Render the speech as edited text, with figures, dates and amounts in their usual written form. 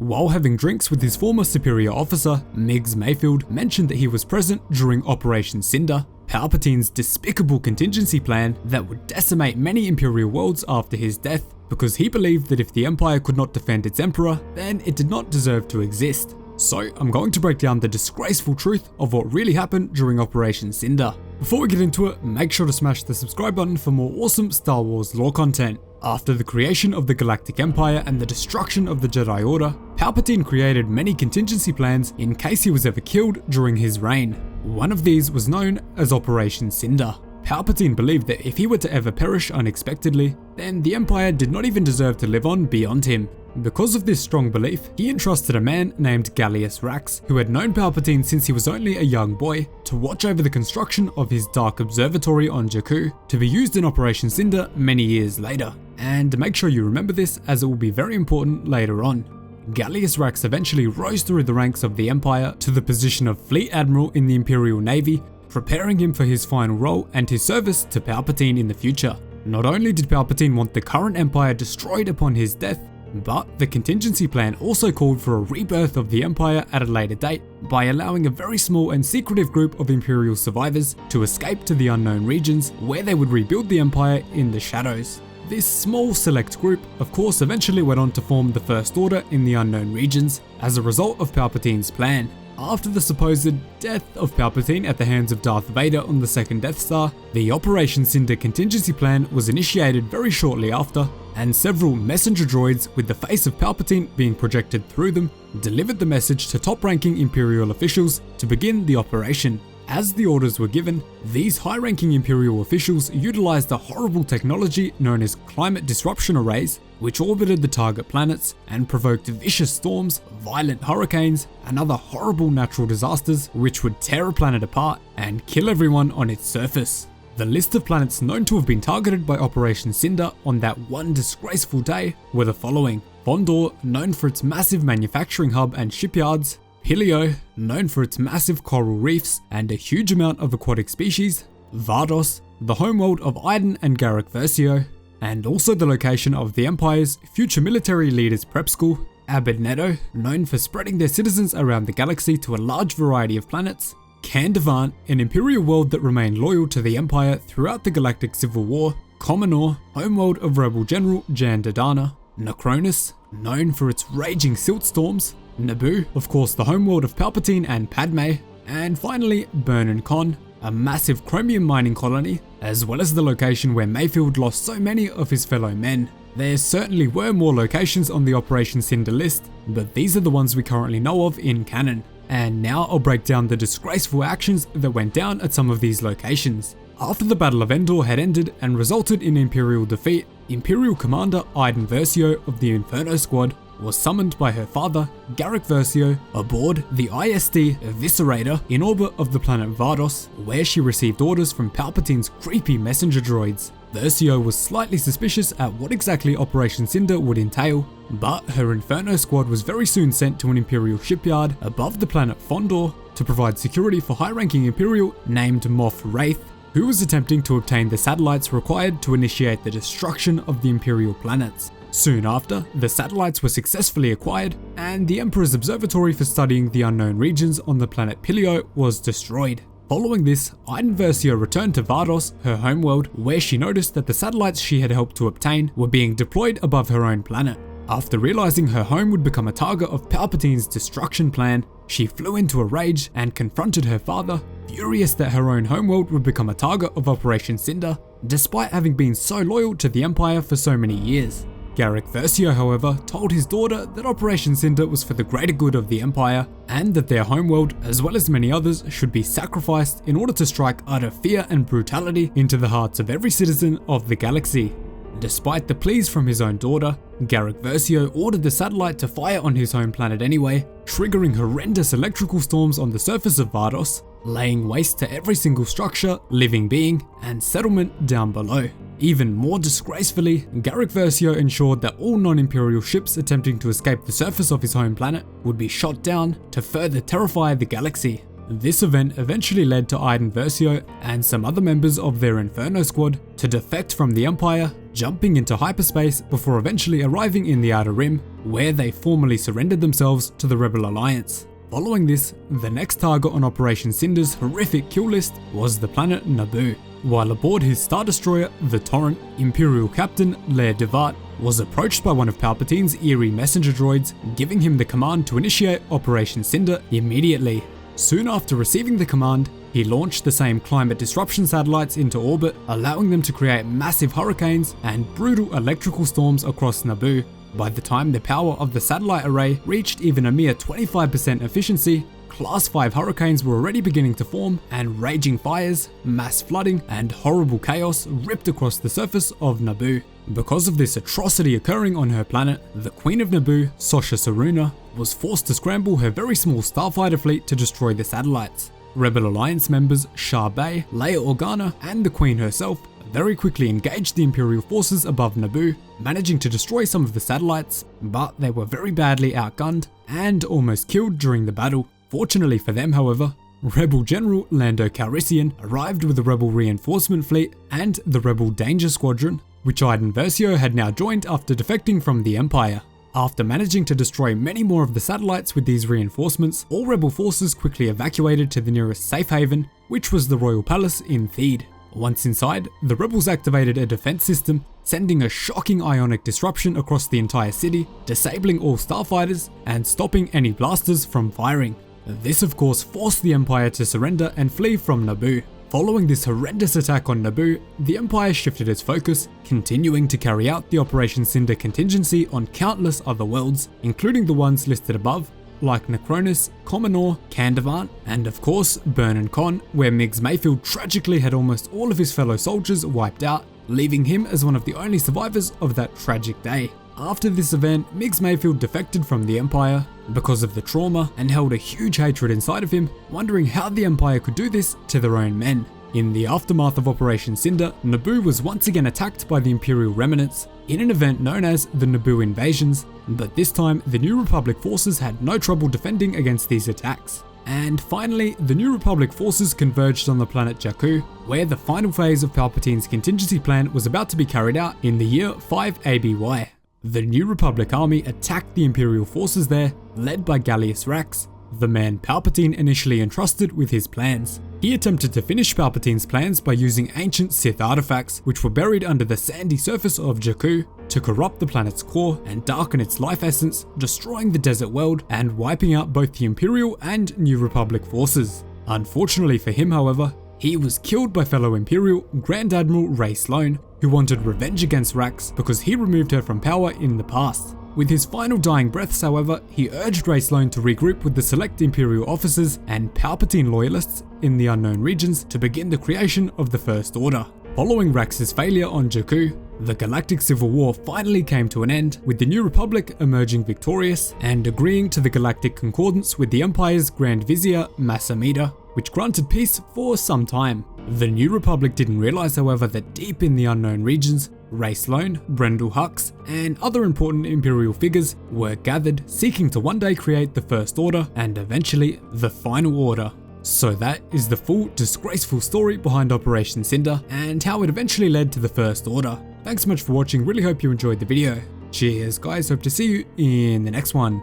While having drinks with his former superior officer, Migs Mayfeld mentioned that he was present during Operation Cinder, Palpatine's despicable contingency plan that would decimate many Imperial worlds after his death, because he believed that if the Empire could not defend its Emperor, then it did not deserve to exist. So I'm going to break down the disgraceful truth of what really happened during Operation Cinder. Before we get into it, make sure to smash the subscribe button for more awesome Star Wars lore content. After the creation of the Galactic Empire and the destruction of the Jedi Order, Palpatine created many contingency plans in case he was ever killed during his reign. One of these was known as Operation Cinder. Palpatine believed that if he were to ever perish unexpectedly, then the Empire did not even deserve to live on beyond him. Because of this strong belief, he entrusted a man named Gallius Rax, who had known Palpatine since he was only a young boy, to watch over the construction of his dark observatory on Jakku, to be used in Operation Cinder many years later. And make sure you remember this, as it will be very important later on. Gallius Rax eventually rose through the ranks of the Empire to the position of Fleet Admiral in the Imperial Navy, preparing him for his final role and his service to Palpatine in the future. Not only did Palpatine want the current Empire destroyed upon his death, but the contingency plan also called for a rebirth of the Empire at a later date by allowing a very small and secretive group of Imperial survivors to escape to the unknown regions where they would rebuild the Empire in the shadows. This small select group, of course, eventually went on to form the First Order in the unknown regions as a result of Palpatine's plan. After the supposed death of Palpatine at the hands of Darth Vader on the second Death Star, the Operation Cinder contingency plan was initiated very shortly after, and several messenger droids with the face of Palpatine being projected through them delivered the message to top-ranking Imperial officials to begin the operation. As the orders were given, these high-ranking Imperial officials utilized a horrible technology known as climate disruption arrays, which orbited the target planets and provoked vicious storms, violent hurricanes, and other horrible natural disasters which would tear a planet apart and kill everyone on its surface. The list of planets known to have been targeted by Operation Cinder on that one disgraceful day were the following: Vardos, known for its massive manufacturing hub and shipyards; Pilio, known for its massive coral reefs and a huge amount of aquatic species; Vardos, the homeworld of Iden and Garrick Versio, and also the location of the Empire's future military leaders' prep school; Abednedo, known for spreading their citizens around the galaxy to a large variety of planets; Kandavant, an Imperial world that remained loyal to the Empire throughout the Galactic Civil War; Comenor, homeworld of Rebel General Jan Dodonna; Necronus, known for its raging silt storms; Naboo, of course the homeworld of Palpatine and Padme; and finally Burn Con, a massive chromium mining colony, as well as the location where Mayfeld lost so many of his fellow men. There certainly were more locations on the Operation Cinder list, but these are the ones we currently know of in canon. And now I'll break down the disgraceful actions that went down at some of these locations. After the Battle of Endor had ended and resulted in Imperial defeat, Imperial Commander Iden Versio of the Inferno Squad was summoned by her father, Garrick Versio, aboard the ISD Eviscerator in orbit of the planet Vardos, where she received orders from Palpatine's creepy messenger droids. Versio was slightly suspicious at what exactly Operation Cinder would entail, but her Inferno Squad was very soon sent to an Imperial shipyard above the planet Fondor to provide security for high-ranking Imperial named Moff Wraith, who was attempting to obtain the satellites required to initiate the destruction of the Imperial planets. Soon after, the satellites were successfully acquired, and the Emperor's observatory for studying the unknown regions on the planet Pilio was destroyed. Following this, Iden Versio returned to Vardos, her homeworld, where she noticed that the satellites she had helped to obtain were being deployed above her own planet. After realizing her home would become a target of Palpatine's destruction plan, she flew into a rage and confronted her father, furious that her own homeworld would become a target of Operation Cinder, despite having been so loyal to the Empire for so many years. Garrick Versio, however, told his daughter that Operation Cinder was for the greater good of the Empire, and that their homeworld, as well as many others, should be sacrificed in order to strike utter fear and brutality into the hearts of every citizen of the galaxy. Despite the pleas from his own daughter, Garrick Versio ordered the satellite to fire on his home planet anyway, triggering horrendous electrical storms on the surface of Vardos, laying waste to every single structure, living being, and settlement down below. Even more disgracefully, Garrick Versio ensured that all non-Imperial ships attempting to escape the surface of his home planet would be shot down to further terrify the galaxy. This event eventually led to Iden Versio and some other members of their Inferno squad to defect from the Empire, jumping into hyperspace before eventually arriving in the Outer Rim, where they formally surrendered themselves to the Rebel Alliance. Following this, the next target on Operation Cinder's horrific kill list was the planet Naboo. While aboard his Star Destroyer, the Torrent, Imperial Captain Lair Devart was approached by one of Palpatine's eerie messenger droids, giving him the command to initiate Operation Cinder immediately. Soon after receiving the command, he launched the same climate disruption satellites into orbit, allowing them to create massive hurricanes and brutal electrical storms across Naboo. By the time the power of the satellite array reached even a mere 25% efficiency, Class 5 hurricanes were already beginning to form, and raging fires, mass flooding, and horrible chaos ripped across the surface of Naboo. Because of this atrocity occurring on her planet, the Queen of Naboo, Sosha Saruna, was forced to scramble her very small starfighter fleet to destroy the satellites. Rebel Alliance members Shah Bey, Leia Organa, and the Queen herself very quickly engaged the Imperial forces above Naboo, managing to destroy some of the satellites, but they were very badly outgunned and almost killed during the battle. Fortunately for them, however, Rebel General Lando Calrissian arrived with the Rebel reinforcement fleet and the Rebel Danger Squadron, which Iden Versio had now joined after defecting from the Empire. After managing to destroy many more of the satellites with these reinforcements, all Rebel forces quickly evacuated to the nearest safe haven, which was the Royal Palace in Theed. Once inside, the Rebels activated a defense system, sending a shocking ionic disruption across the entire city, disabling all starfighters and stopping any blasters from firing. This of course forced the Empire to surrender and flee from Naboo. Following this horrendous attack on Naboo, the Empire shifted its focus, continuing to carry out the Operation Cinder contingency on countless other worlds, including the ones listed above, like Necronis, Comenor, Kandavant, and of course Burn and Con, where Migs Mayfeld tragically had almost all of his fellow soldiers wiped out, leaving him as one of the only survivors of that tragic day. After this event, Migs Mayfeld defected from the Empire because of the trauma and held a huge hatred inside of him, wondering how the Empire could do this to their own men. In the aftermath of Operation Cinder, Naboo was once again attacked by the Imperial remnants in an event known as the Naboo Invasions, but this time the New Republic forces had no trouble defending against these attacks. And finally, the New Republic forces converged on the planet Jakku, where the final phase of Palpatine's contingency plan was about to be carried out in the year 5 ABY. The New Republic army attacked the Imperial forces there, led by Gallius Rax, the man Palpatine initially entrusted with his plans. He attempted to finish Palpatine's plans by using ancient Sith artifacts which were buried under the sandy surface of Jakku to corrupt the planet's core and darken its life essence, destroying the desert world and wiping out both the Imperial and New Republic forces. Unfortunately for him, however, he was killed by fellow Imperial Grand Admiral Rey Sloane, who wanted revenge against Rax because he removed her from power in the past. With his final dying breaths, however, he urged Rey Sloane to regroup with the select Imperial officers and Palpatine loyalists in the unknown regions to begin the creation of the First Order. Following Rax's failure on Jakku, the Galactic Civil War finally came to an end, with the New Republic emerging victorious and agreeing to the Galactic Concordance with the Empire's Grand Vizier Masamida, which granted peace for some time. The New Republic didn't realize, however, that deep in the unknown regions, Rey Sloane, Brendel Hux, and other important Imperial figures were gathered, seeking to one day create the First Order and eventually the Final Order. So that is the full disgraceful story behind Operation Cinder and how it eventually led to the First Order. Thanks so much for watching, really hope you enjoyed the video. Cheers guys, hope to see you in the next one.